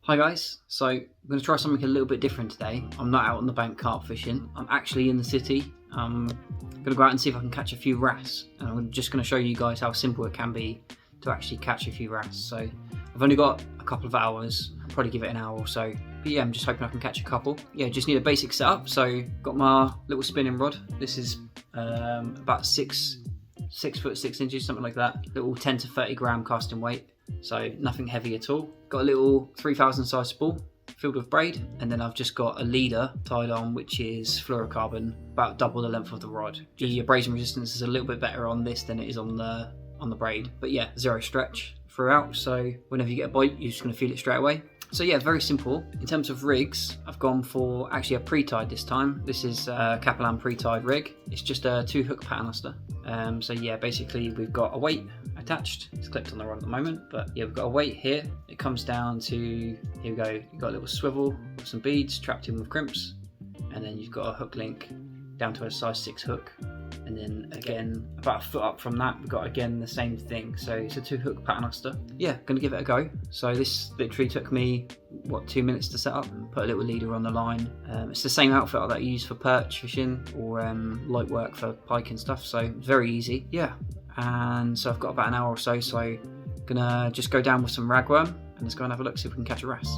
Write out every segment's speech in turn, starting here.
Hi guys, so I'm going to try something a little bit different today. I'm not out on the bank carp fishing, I'm actually in the city. I'm going to go out and see if I can catch a few wrasse, and I'm just going to show you guys how simple it can be to actually catch a few wrasse. So I've only got a couple of hours, I'll probably give it an hour or so, but yeah, I'm just hoping I can catch a couple. Yeah, just need a basic setup. So got my little spinning rod. This is about 6 foot 6 inches, something like that. Little 10 to 30 gram casting weight, so nothing heavy at all. Got a little 3000 size spool filled with braid, and then I've just got a leader tied on, which is fluorocarbon, about double the length of the rod. The abrasion resistance is a little bit better on this than it is on the braid, but yeah, zero stretch throughout, so whenever you get a bite you're just going to feel it straight away. So yeah, very simple. In terms of rigs, I've gone for actually a pre-tied this time. This is a Capellan pre-tied rig. It's just a 2-hook paternoster. So yeah, basically we've got a weight attached. It's clipped on the rod at the moment, but yeah, we've got a weight here. It comes down to, here we go, you've got a little swivel with some beads trapped in with crimps, and then you've got a hook link down to a size 6 hook. And then again, about a foot up from that, we've got again the same thing. So it's a 2-hook paternoster. Yeah, gonna give it a go. So this literally took me, 2 minutes to set up. Put a little leader on the line. It's the same outfit that I use for perch fishing or light work for pike and stuff. So it's very easy, yeah. And so I've got about an hour or so. So gonna just go down with some ragworm and let's go and have a look, see if we can catch a wrasse.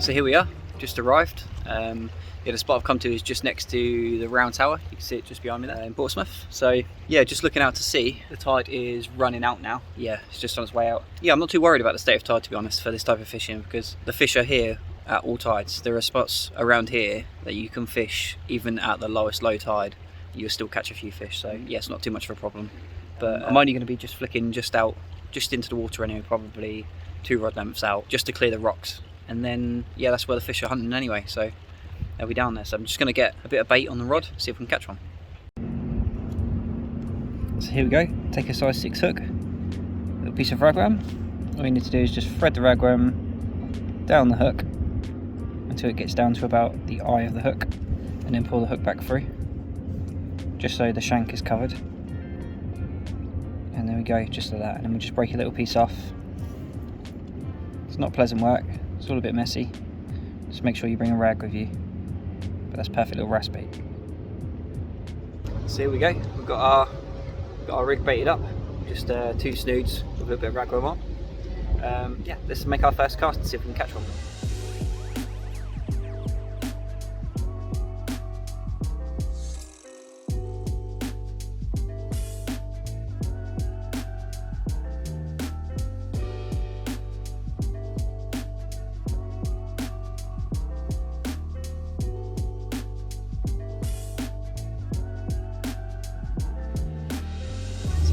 So here we are, just arrived. Yeah, the spot I've come to is just next to the round tower. You can see it just behind me there in Portsmouth. So yeah, just looking out to sea. The tide is running out now. Yeah, it's just on its way out. Yeah, I'm not too worried about the state of tide, to be honest, for this type of fishing, because the fish are here at all tides. There are spots around here that you can fish even at the lowest low tide. You'll still catch a few fish, so yeah, it's not too much of a problem. But I'm only going to be just flicking just into the water anyway, probably 2 rod lengths out, just to clear the rocks. And then, yeah, that's where the fish are hunting anyway, so they'll be down there. So I'm just going to get a bit of bait on the rod, see if we can catch one. So here we go, take a size 6 hook, little piece of ragworm. All you need to do is just thread the ragworm down the hook until it gets down to about the eye of the hook, and then pull the hook back through, just so the shank is covered. And there we go, just like that. And then we'll just break a little piece off. It's not pleasant work. It's all a bit messy. Just make sure you bring a rag with you. But that's perfect little wrasse bait. So here we go. We've got our rig baited up. Just 2 snoods with a little bit of ragworm on. Yeah, let's make our first cast and see if we can catch one.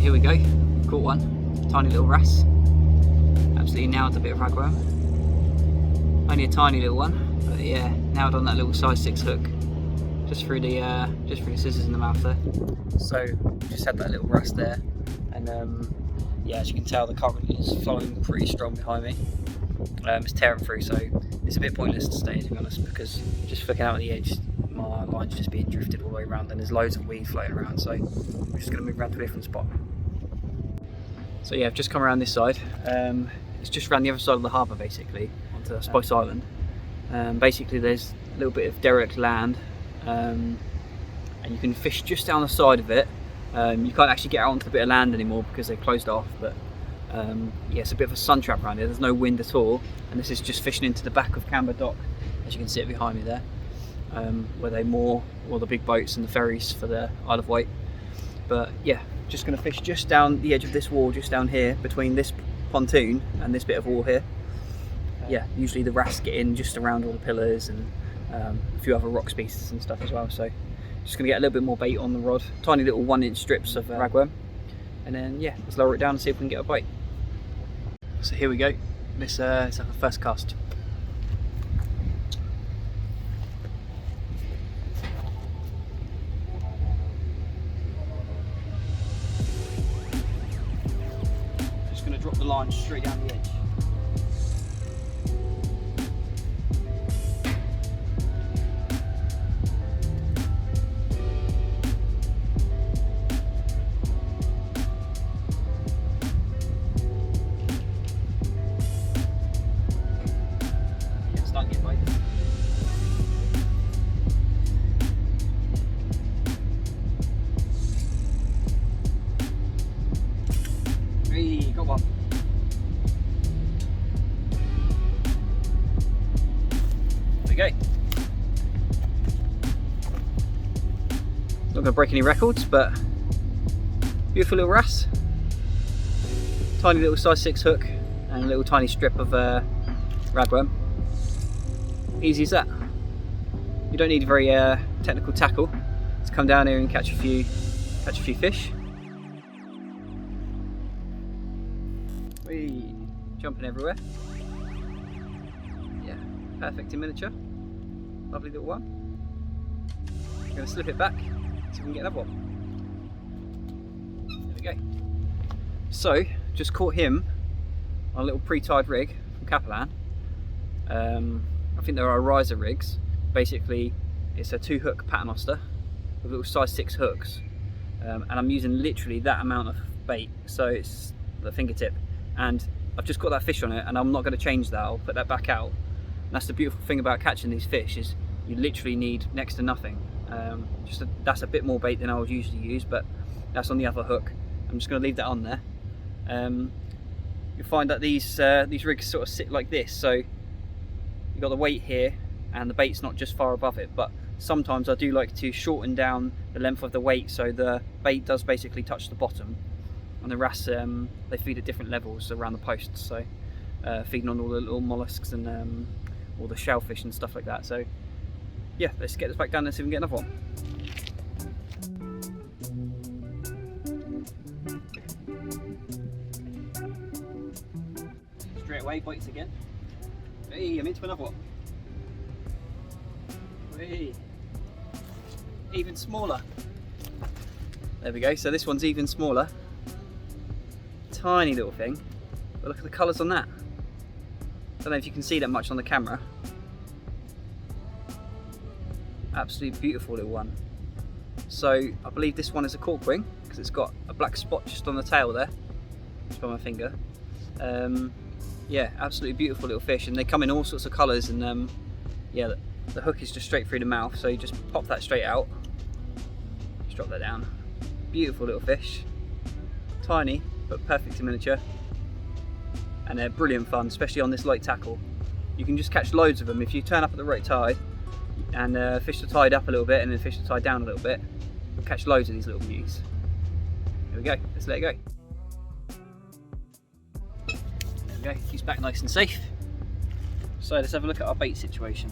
Here we go, caught one, tiny little wrasse. Absolutely nailed a bit of ragworm. Only a tiny little one, but yeah, nailed on that little size 6 hook, just through the scissors in the mouth there. So just had that little wrasse there, and yeah, as you can tell, the current is flowing pretty strong behind me. It's tearing through, so it's a bit pointless to stay, to be honest, because just flicking out on the edge, my line's just being drifted all the way around, and there's loads of weed floating around, so I'm just going to move around to a different spot. So yeah, I've just come around this side. It's just around the other side of the harbour, basically, onto Spice Island. Basically there's a little bit of derelict land, and you can fish just down the side of it. You can't actually get out onto the bit of land anymore because they closed off, but yeah, it's a bit of a sun trap around here. There's no wind at all, and this is just fishing into the back of Camber Dock, as you can see it behind me there, where they moor all the big boats and the ferries for the Isle of Wight. But yeah, just going to fish just down the edge of this wall, just down here between this pontoon and this bit of wall here. Yeah, usually the wrasse get in just around all the pillars and a few other rock species and stuff as well. So just going to get a little bit more bait on the rod, tiny little 1-inch strips of ragworm, and then yeah, let's lower it down and see if we can get a bite. So here we go, this is our first cast. drop the line straight down the edge. Yeah, starting to get bite. Hey, got one. There we go. Not going to break any records, but beautiful little wrasse. Tiny little size 6 hook and a little tiny strip of ragworm. Easy as that. You don't need a very technical tackle to come down here and catch a few fish. Whee, jumping everywhere. Yeah, perfect in miniature. Lovely little one. I'm going to slip it back so we can get another one. There we go. So, just caught him on a little pre-tied rig from Capellan. I think there are riser rigs. Basically, it's a 2-hook paternoster with little size 6 hooks. And I'm using literally that amount of bait, so it's the fingertip. And I've just got that fish on it, and I'm not going to change that. I'll put that back out. And that's the beautiful thing about catching these fish, is you literally need next to nothing. That's a bit more bait than I would usually use, but that's on the other hook. I'm just going to leave that on there. You'll find that these rigs sort of sit like this, so you've got the weight here and the bait's not just far above it, but sometimes I do like to shorten down the length of the weight so the bait does basically touch the bottom. And the wrasse, they feed at different levels around the posts, so feeding on all the little mollusks and all the shellfish and stuff like that. So yeah, let's get this back down and see if we can get another one. Straight away, bites again. Hey, I'm into another one. Hey, even smaller. There we go, so this one's even smaller. Tiny little thing, but look at the colours on that. Don't know if you can see that much on the camera. Absolutely beautiful little one. So I believe this one is a corkwing because it's got a black spot just on the tail there, just by my finger. Yeah, absolutely beautiful little fish, and they come in all sorts of colours. And yeah, the hook is just straight through the mouth, so you just pop that straight out. Just drop that down. Beautiful little fish, tiny but perfect in miniature, and they're brilliant fun, especially on this light tackle. You can just catch loads of them if you turn up at the right tide and fish the tide up a little bit and then fish the tide down a little bit. You'll catch loads of these little beauties. Here we go, let's let it go. There we go, he's back nice and safe. So let's have a look at our bait situation.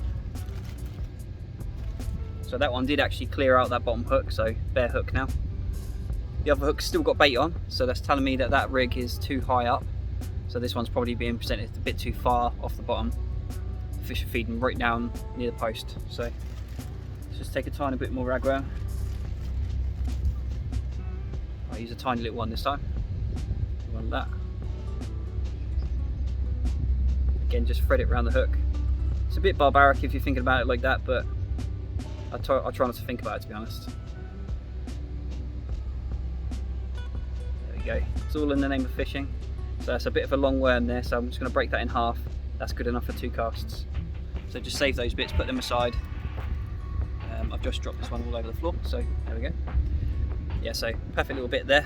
So that one did actually clear out that bottom hook, so bare hook now. The other hook's still got bait on, so that's telling me that that rig is too high up. So this one's probably being presented a bit too far off the bottom. The fish are feeding right down near the post. So let's just take a tiny bit more ragworm. I'll use a tiny little one this time. One like that. Again, just thread it around the hook. It's a bit barbaric if you're thinking about it like that, but I try not to think about it, to be honest. There we go. It's all in the name of fishing. So that's a bit of a long worm there, so I'm just going to break that in half. That's good enough for 2 casts. So just save those bits, put them aside. I've just dropped this one all over the floor, so there we go. Yeah, so perfect little bit there.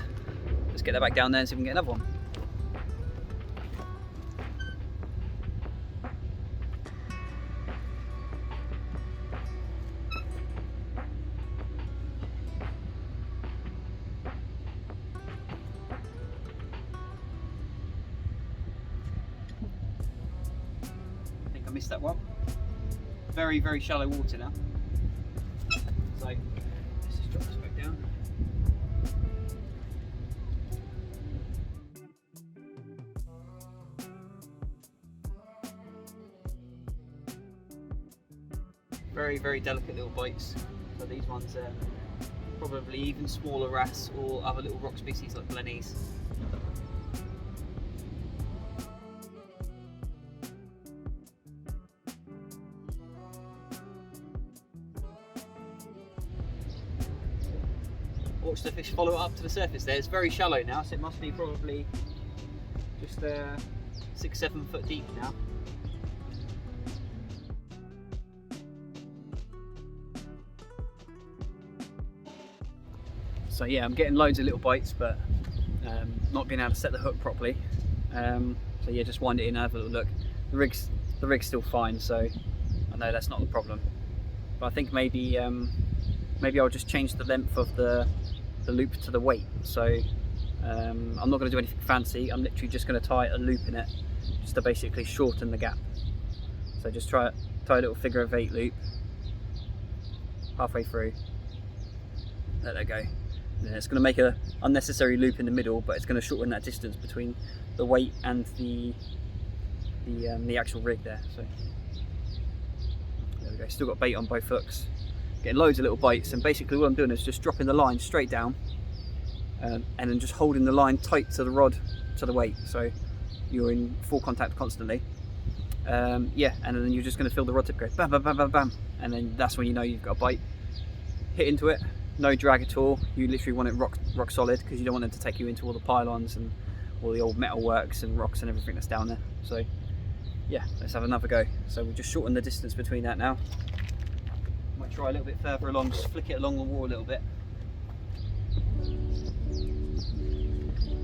Let's get that back down there and see if we can get another one. I missed that one. Very, very shallow water now. So let's just drop this back down. Very, very delicate little bites. So these ones are probably even smaller wrasse or other little rock species like blennies. watch the fish follow it up to the surface there. It's very shallow now, so it must be probably just 6-7 foot deep now. So yeah, I'm getting loads of little bites, but not being able to set the hook properly. So yeah, just wind it in and have a little look. The rig's still fine, so I know that's not the problem. But I think maybe I'll just change the length of the loop to the weight. So I'm not going to do anything fancy. I'm literally just going to tie a loop in it, just to basically shorten the gap. So just tie a little figure of 8 loop halfway through. Let that go. And it's going to make an unnecessary loop in the middle, but it's going to shorten that distance between the weight and the actual rig there. So there we go. Still got bait on both hooks. Getting loads of little bites, and basically what I'm doing is just dropping the line straight down, and then just holding the line tight to the rod, to the weight, so you're in full contact constantly. Yeah, and then you're just going to feel the rod tip go bam, bam, bam, bam, bam, and then that's when you know you've got a bite. Hit into it. No drag at all. You literally want it rock solid, because you don't want them to take you into all the pylons and all the old metal works and rocks and everything that's down there. So yeah, let's have another go. So we'll just shorten the distance between that now. Might try a little bit further along, just flick it along the wall a little bit.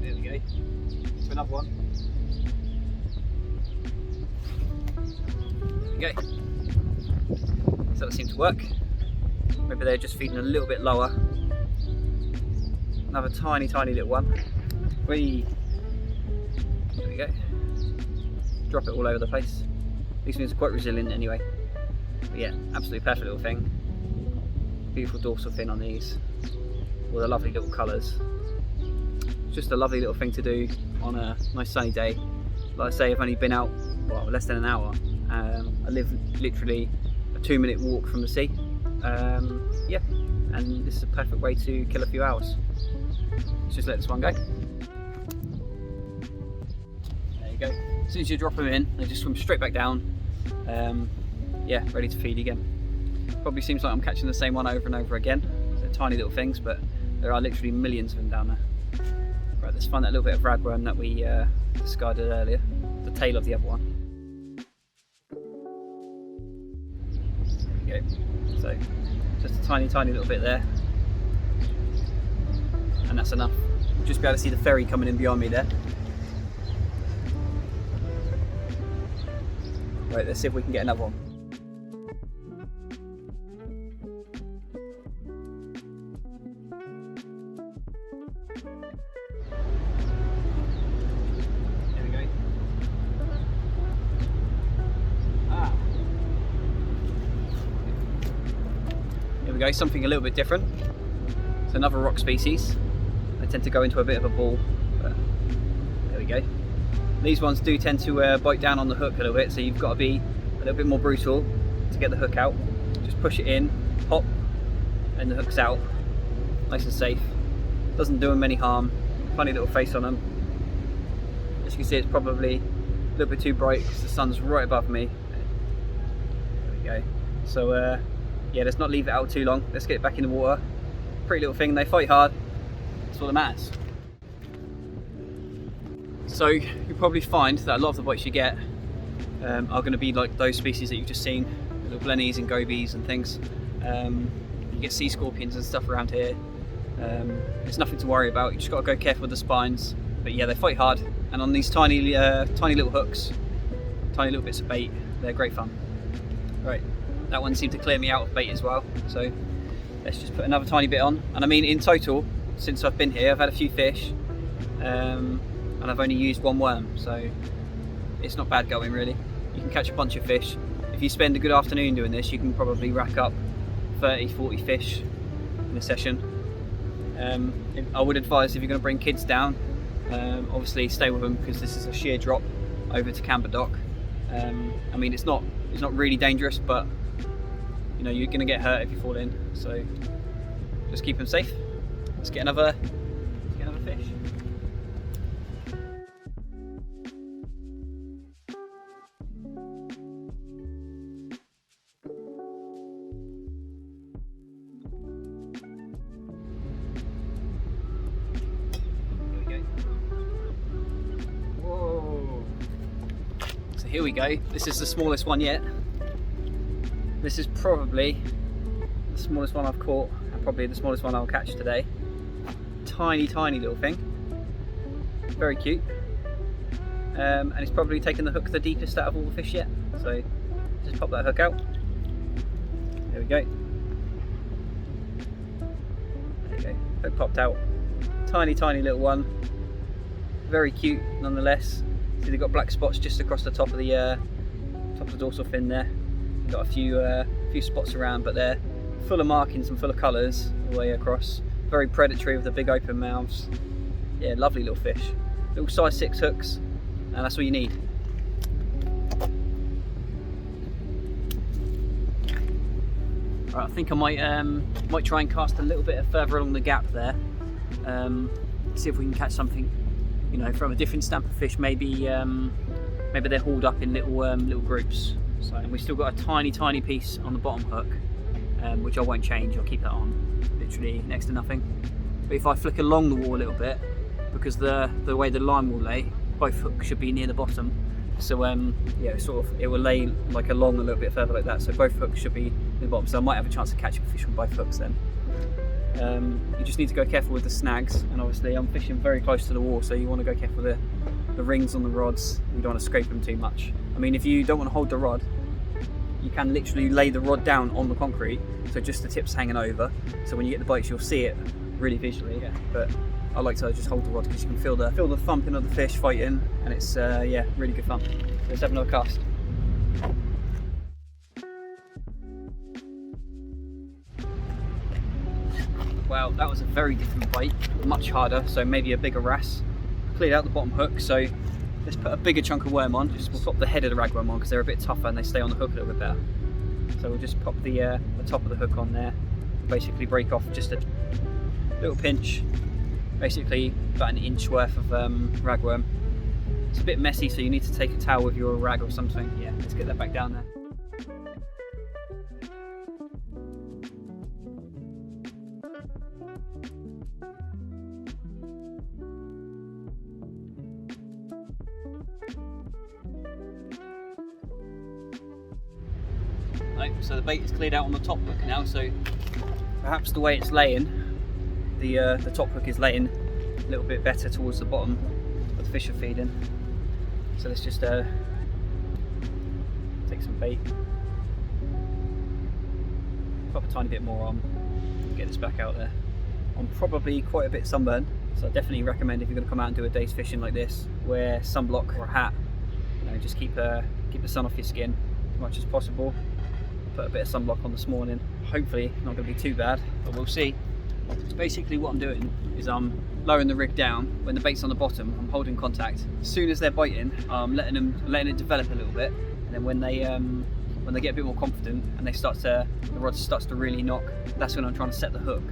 There we go. To another one. There we go. So that seemed to work. Maybe they're just feeding a little bit lower. Another tiny little one. Whee! There we go. Drop it all over the place. These things are quite resilient anyway. But yeah, absolutely perfect little thing. Beautiful dorsal fin on these. All the lovely little colours. It's just a lovely little thing to do on a nice sunny day. Like I say, I've only been out, well, less than an hour. I live literally a 2-minute walk from the sea. Yeah, and this is a perfect way to kill a few hours. Let's just let this one go. There you go. As soon as you drop them in, they just swim straight back down. Yeah, ready to feed again. Probably seems like I'm catching the same one over and over again. They're tiny little things, but there are literally millions of them down there. Right, let's find that little bit of ragworm that we discarded earlier. The tail of the other one. There we go. So, just a tiny little bit there. And that's enough. Just be able to see the ferry coming in behind me there. Right, let's see if we can get another one. There we go. Here we go, something a little bit different. It's another rock species. They tend to go into a bit of a ball, but there we go. These ones do tend to bite down on the hook a little bit, so you've got to be a little bit more brutal to get the hook out. Just push it in, pop, and the hook's out. Nice and safe. Doesn't do them any harm. Funny little face on them. As you can see, it's probably a little bit too bright because the sun's right above me. There we go. So yeah, let's not leave it out too long. Let's get it back in the water. Pretty little thing, they fight hard. That's all that matters. So you'll probably find that a lot of the bites you get are going to be like those species that you've just seen, little blennies and gobies and things. You get sea scorpions and stuff around here. It's nothing to worry about. You just got to go careful with the spines. But yeah, they fight hard, and on these tiny little hooks, tiny little bits of bait, they're great fun. Right, that one seemed to clear me out of bait as well. So let's just put another tiny bit on. And I mean, in total, since I've been here, I've had a few fish. And I've only used one worm, so it's not bad going really. You can catch a bunch of fish. If you spend a good afternoon doing this, you can probably rack up 30-40 fish in a session. I would advise, if you're going to bring kids down, obviously stay with them, because this is a sheer drop over to Camber Dock. I mean, it's not really dangerous, but you know, you're going to get hurt if you fall in, so just keep them safe. Let's get another fish. here we go. This is the smallest one yet. This is probably the smallest one I've caught, and probably the smallest one I'll catch today. Tiny, tiny little thing. Very cute. And it's probably taken the hook the deepest out of all the fish yet. So just pop that hook out. There we go. There you go. Hook popped out. Tiny, tiny little one. Very cute nonetheless. See, they've got black spots just across the top of the dorsal fin there. Got a few spots around, but they're full of markings and full of colours all the way across. Very predatory with the big open mouths. Yeah, lovely little fish. Little size 6 hooks, and that's all you need. Right, I think I might try and cast a little bit further along the gap there. See if we can catch something, you know, from a different stamp of fish. Maybe they're hauled up in little groups. So, and we've still got a tiny, tiny piece on the bottom hook, which I won't change. I'll keep that on, literally next to nothing. But if I flick along the wall a little bit, because the way the line will lay, both hooks should be near the bottom. So yeah, sort of, it will lay like along a little bit further like that. So both hooks should be near the bottom. So I might have a chance of catching a fish on both hooks then. You just need to go careful with the snags, and obviously I'm fishing very close to the wall, so you want to go careful with the rings on the rods. You don't want to scrape them too much. I mean, if you don't want to hold the rod, you can literally lay the rod down on the concrete, so just the tip's hanging over. So when you get the bites, you'll see it really visually. Yeah. But I like to just hold the rod because you can feel the thumping of the fish fighting, and it's yeah, really good fun. Let's have another cast. Well, that was a very different bite, much harder, so maybe a bigger wrasse. Cleared out the bottom hook, so let's put a bigger chunk of worm on. We'll pop the head of the ragworm on because they're a bit tougher and they stay on the hook a little bit better. So we'll just pop the top of the hook on there, basically break off just a little pinch, basically about an inch worth of ragworm. It's a bit messy, so you need to take a towel with your rag or something. Yeah, let's get that back down there. So the bait is cleared out on the top hook now, so perhaps the way it's laying, the top hook is laying a little bit better towards the bottom where the fish are feeding. So let's just take some bait, pop a tiny bit more on, get this back out there. I'm probably quite a bit sunburned, so I definitely recommend, if you're going to come out and do a day's fishing like this, wear sunblock or a hat. You know, just keep the sun off your skin as much as possible. Put a bit of sunblock on this morning. Hopefully not going to be too bad, but we'll see. So basically what I'm doing is I'm lowering the rig down. When the bait's on the bottom, I'm holding contact. As soon as they're biting, I'm letting it develop a little bit, and then when they get a bit more confident and the rod starts to really knock, that's when I'm trying to set the hook.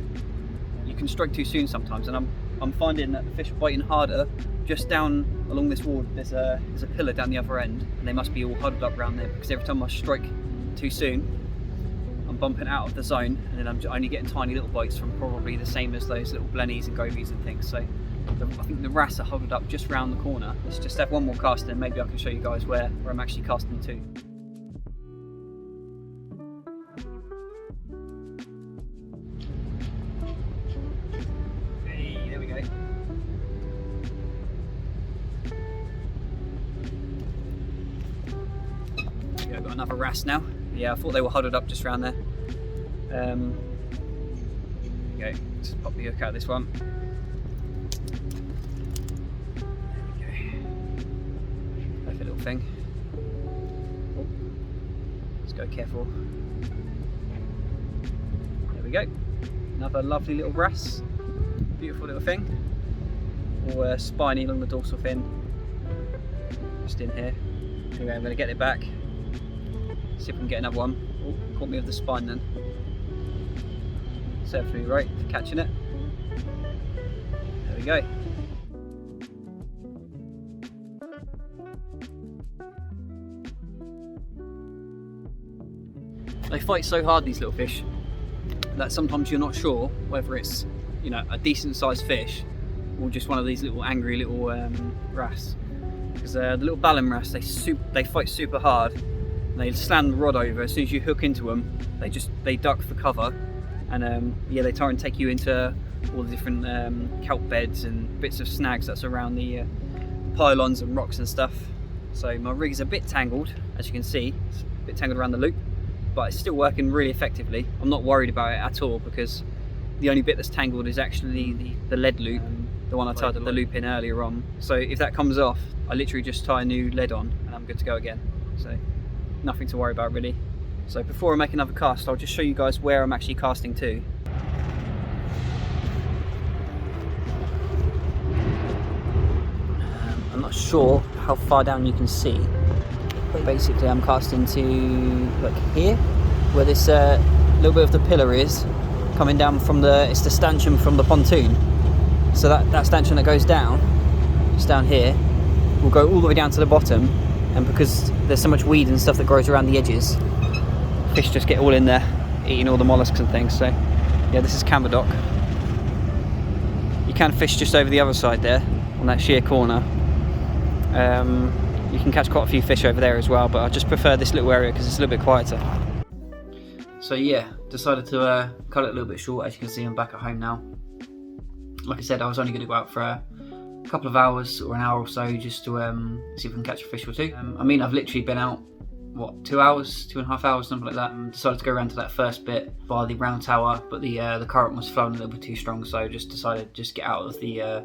You can strike too soon sometimes, and I'm finding that the fish are biting harder just down along this wall. There's a pillar down the other end, and they must be all huddled up around there, because every time I strike too soon, I'm bumping out of the zone, and then I'm only getting tiny little bites from probably the same as those little blennies and gobies and things. So I think the wrasse are huddled up just round the corner. Let's just have one more cast, and maybe I can show you guys where I'm actually casting to. Hey, there we go. Okay, I've got another wrasse now. Yeah, I thought they were huddled up just around there. There we go. Just pop the hook out of this one. There we go. Perfect little thing. Oh, let's go careful. There we go. Another lovely little wrasse. Beautiful little thing. All spiny along the dorsal fin. Just in here. Anyway, I'm going to get it back. See if we can get another one. Oh, caught me with the spine then. Serves me right for catching it. There we go. They fight so hard, these little fish, that sometimes you're not sure whether it's, you know, a decent sized fish or just one of these little angry little wrasse. because the little ballan wrasse, they fight super hard. And they slam the rod over. As soon as you hook into them, they duck for cover, and yeah, they try and take you into all the different kelp beds and bits of snags that's around the pylons and rocks and stuff. So my rig is a bit tangled, as you can see. It's a bit tangled around the loop, but it's still working really effectively. I'm not worried about it at all, because the only bit that's tangled is actually the lead loop, the one I tied the loop in earlier on. So if that comes off, I literally just tie a new lead on and I'm good to go again. So nothing to worry about really. So before I make another cast, I'll just show you guys where I'm actually casting to. I'm not sure how far down you can see, but basically I'm casting to like here, where this little bit of the pillar is coming down from it's the stanchion from the pontoon. So that stanchion that goes down, it's down here, will go all the way down to the bottom. And because there's so much weed and stuff that grows around the edges, fish just get all in there, eating all the mollusks and things. So yeah, this is camber dock. You can fish just over the other side there, on that sheer corner. You can catch quite a few fish over there as well, but I just prefer this little area because it's a little bit quieter. So yeah, decided to cut it a little bit short. As you can see, I'm back at home now. Like I said, I was only going to go out for a couple of hours or an hour or so just to see if we can catch a fish or two. I mean, I've literally been out, what, 2 hours, 2.5 hours, something like that. Decided to go around to that first bit by the round tower, but the current was flowing a little bit too strong, so just decided to get out of the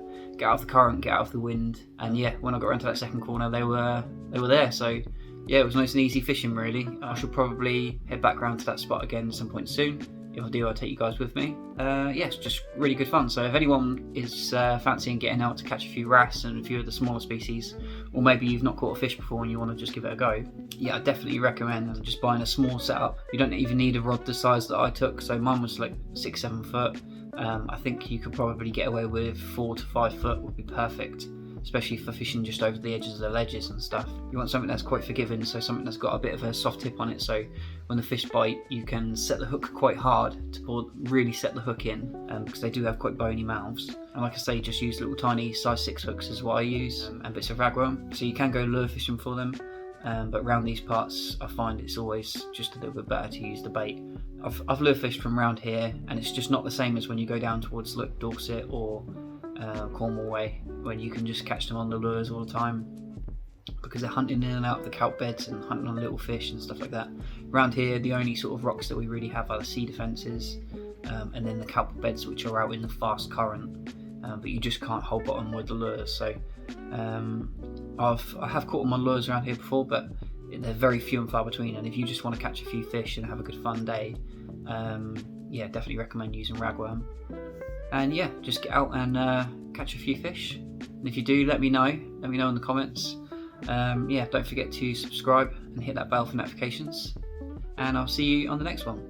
current, get out of the wind. And yeah, when I got around to that second corner, they were there. So yeah, it was nice and easy fishing really. I should probably head back round to that spot again at some point soon. If I do, I'll take you guys with me. Yeah, it's just really good fun. So if anyone is fancying getting out to catch a few wrasse and a few of the smaller species, or maybe you've not caught a fish before and you want to just give it a go, yeah, I definitely recommend just buying a small setup. You don't even need a rod the size that I took. So mine was like 6-7 foot. I think you could probably get away with 4 to 5 foot would be perfect, especially for fishing just over the edges of the ledges and stuff. You want something that's quite forgiving, so something that's got a bit of a soft tip on it, so when the fish bite you can set the hook quite hard to really set the hook in, because they do have quite bony mouths. And like I say, just use little tiny size 6 hooks is what I use, and bits of ragworm, so you can go lure fishing for them. But around these parts I find it's always just a little bit better to use the bait. I've lure fished from around here, and it's just not the same as when you go down towards like Dorset or Cornwall way, when you can just catch them on the lures all the time, because they're hunting in and out of the kelp beds and hunting on little fish and stuff like that. Around here, the only sort of rocks that we really have are the sea defences, and then the kelp beds, which are out in the fast current, but you just can't hold bottom with the lures. So I have caught them on lures around here before, but they're very few and far between. And if you just want to catch a few fish and have a good fun day, yeah, definitely recommend using ragworm. And yeah, just get out and catch a few fish. And if you do, let me know in the comments. Yeah, don't forget to subscribe and hit that bell for notifications, and I'll see you on the next one.